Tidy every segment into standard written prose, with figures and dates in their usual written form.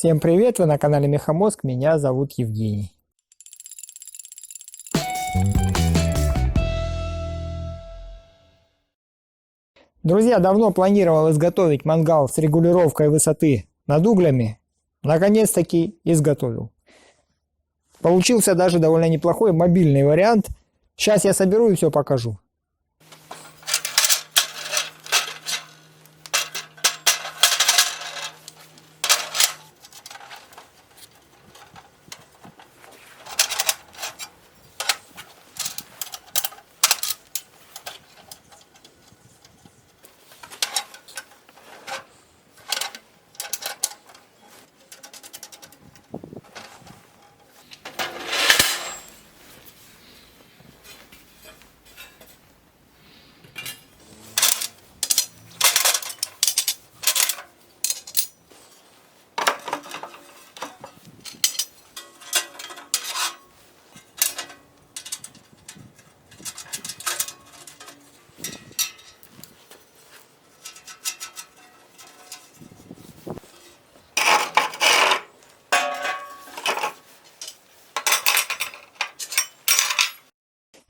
Всем привет, вы на канале Мехамозг, меня зовут Евгений. Друзья, давно планировал изготовить мангал с регулировкой высоты над углями. Наконец-таки изготовил. Получился даже довольно неплохой мобильный вариант. Сейчас я соберу и все покажу.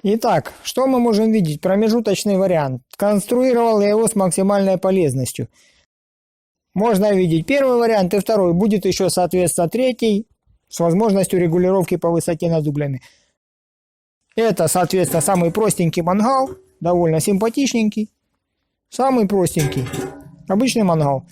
Итак, что мы можем видеть? Промежуточный вариант. Конструировал я его с максимальной полезностью. Можно видеть первый вариант и второй. Будет еще, соответственно, третий с возможностью регулировки по высоте над углями. Это, соответственно, самый простенький мангал. Довольно симпатичненький. Самый простенький. Обычный мангал.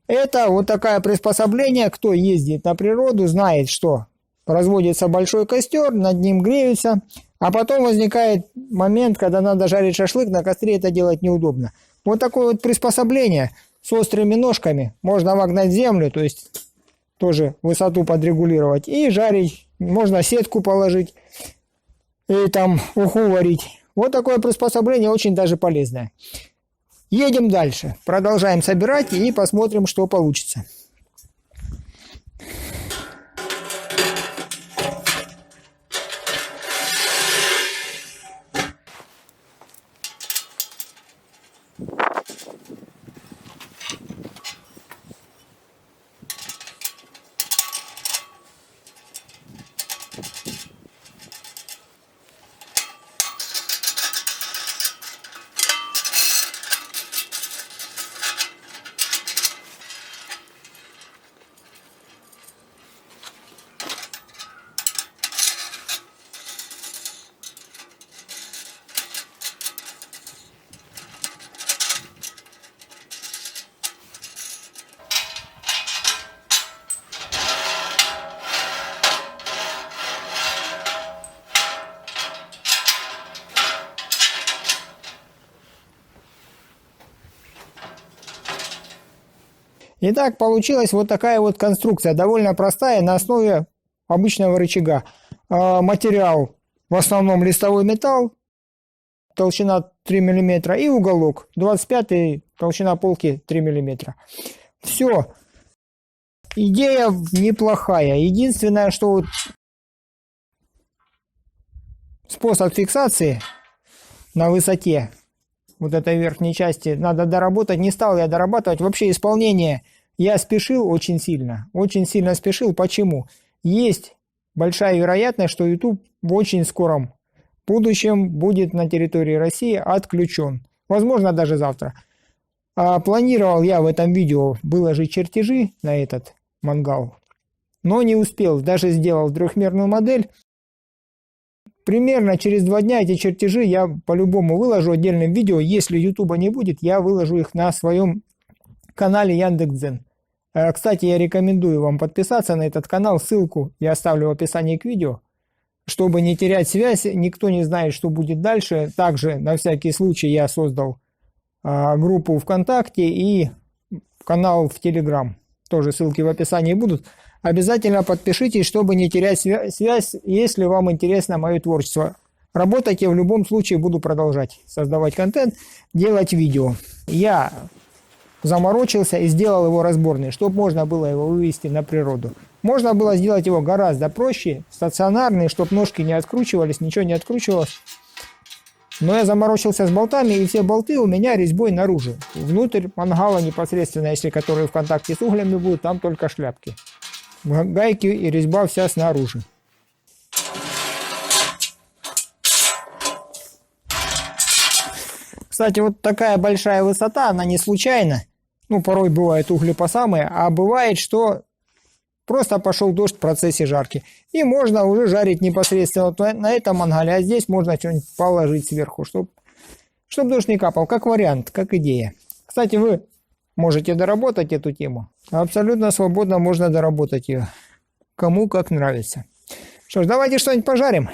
Это вот такое приспособление. Кто ездит на природу, знает, что разводится большой костер, над ним греются. А потом возникает момент, когда надо жарить шашлык, на костре это делать неудобно. Вот такое вот приспособление с острыми ножками можно вогнать в землю, то есть тоже высоту подрегулировать и жарить. Можно сетку положить и там уху варить. Вот такое приспособление очень даже полезное. Едем дальше. Продолжаем собирать и посмотрим, что получится. Итак, получилась вот такая вот конструкция, довольно простая, на основе обычного рычага. Материал в основном листовой металл, толщина 3 мм и уголок 25, толщина полки 3 мм. Все. Идея неплохая. Единственное, что вот способ фиксации на высоте вот этой верхней части надо доработать. Не стал я дорабатывать. Вообще исполнение я спешил очень сильно спешил. Почему? Есть большая вероятность, что YouTube в очень скором будущем будет на территории России отключен. Возможно, даже завтра. Планировал я в этом видео выложить чертежи на этот мангал, но не успел. Даже сделал трехмерную модель. Примерно через 2 дня эти чертежи я по-любому выложу отдельным видео. Если YouTube не будет, я выложу их на своем канале Яндекс.Дзен. Кстати, я рекомендую вам подписаться на этот канал. Ссылку я оставлю в описании к видео. Чтобы не терять связь, никто не знает, что будет дальше. Также, на всякий случай, я создал группу ВКонтакте и канал в Телеграм. Тоже ссылки в описании будут. Обязательно подпишитесь, чтобы не терять связь, если вам интересно мое творчество. Работать я в любом случае буду продолжать создавать контент, делать видео. Я заморочился и сделал его разборный, чтобы можно было его вывести на природу. Можно было сделать его гораздо проще, стационарный, чтобы ножки не откручивались, ничего не откручивалось. Но я заморочился с болтами, и все болты у меня резьбой наружу. Внутрь мангала непосредственно, если которые в контакте с углями будут, там только шляпки. Гайки и резьба вся снаружи. Кстати, вот такая большая высота, она не случайна. Ну, порой бывает угли по самые, а бывает, что просто пошел дождь в процессе жарки. И можно уже жарить непосредственно вот на этом мангале, а здесь можно что-нибудь положить сверху, чтобы дождь не капал. Как вариант, как идея. Кстати, вы можете доработать эту тему. Абсолютно свободно можно доработать ее. Кому как нравится. Что ж, давайте что-нибудь пожарим.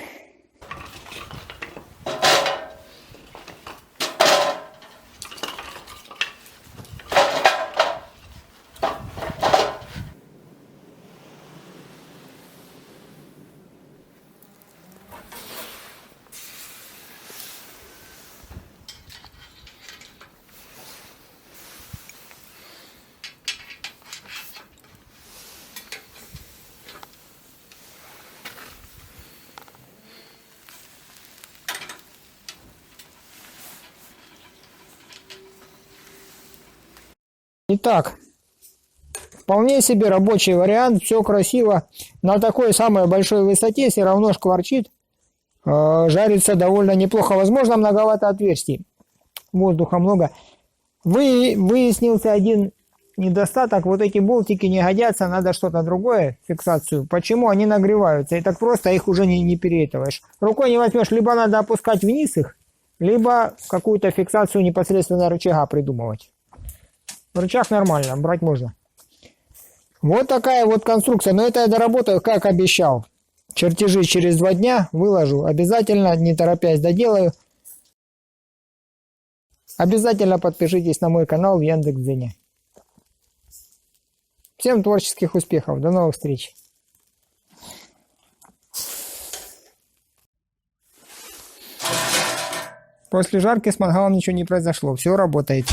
Итак, вполне себе рабочий вариант, все красиво. На такой самой большой высоте все равно шкварчит, жарится довольно неплохо. Возможно, многовато отверстий, воздуха много. Выяснился один недостаток, вот эти болтики не годятся, надо что-то другое, фиксацию. Почему? Они нагреваются, и так просто их уже не переэтываешь. Рукой не возьмешь, либо надо опускать вниз их, либо какую-то фиксацию непосредственно рычага придумывать. Рычаг нормально, брать можно. Вот такая вот конструкция. Но это я доработаю, как обещал. Чертежи через 2 дня выложу. Обязательно, не торопясь, доделаю. Обязательно подпишитесь на мой канал в Яндекс.Дзене. Всем творческих успехов. До новых встреч. После жарки с мангалом ничего не произошло. Все работает.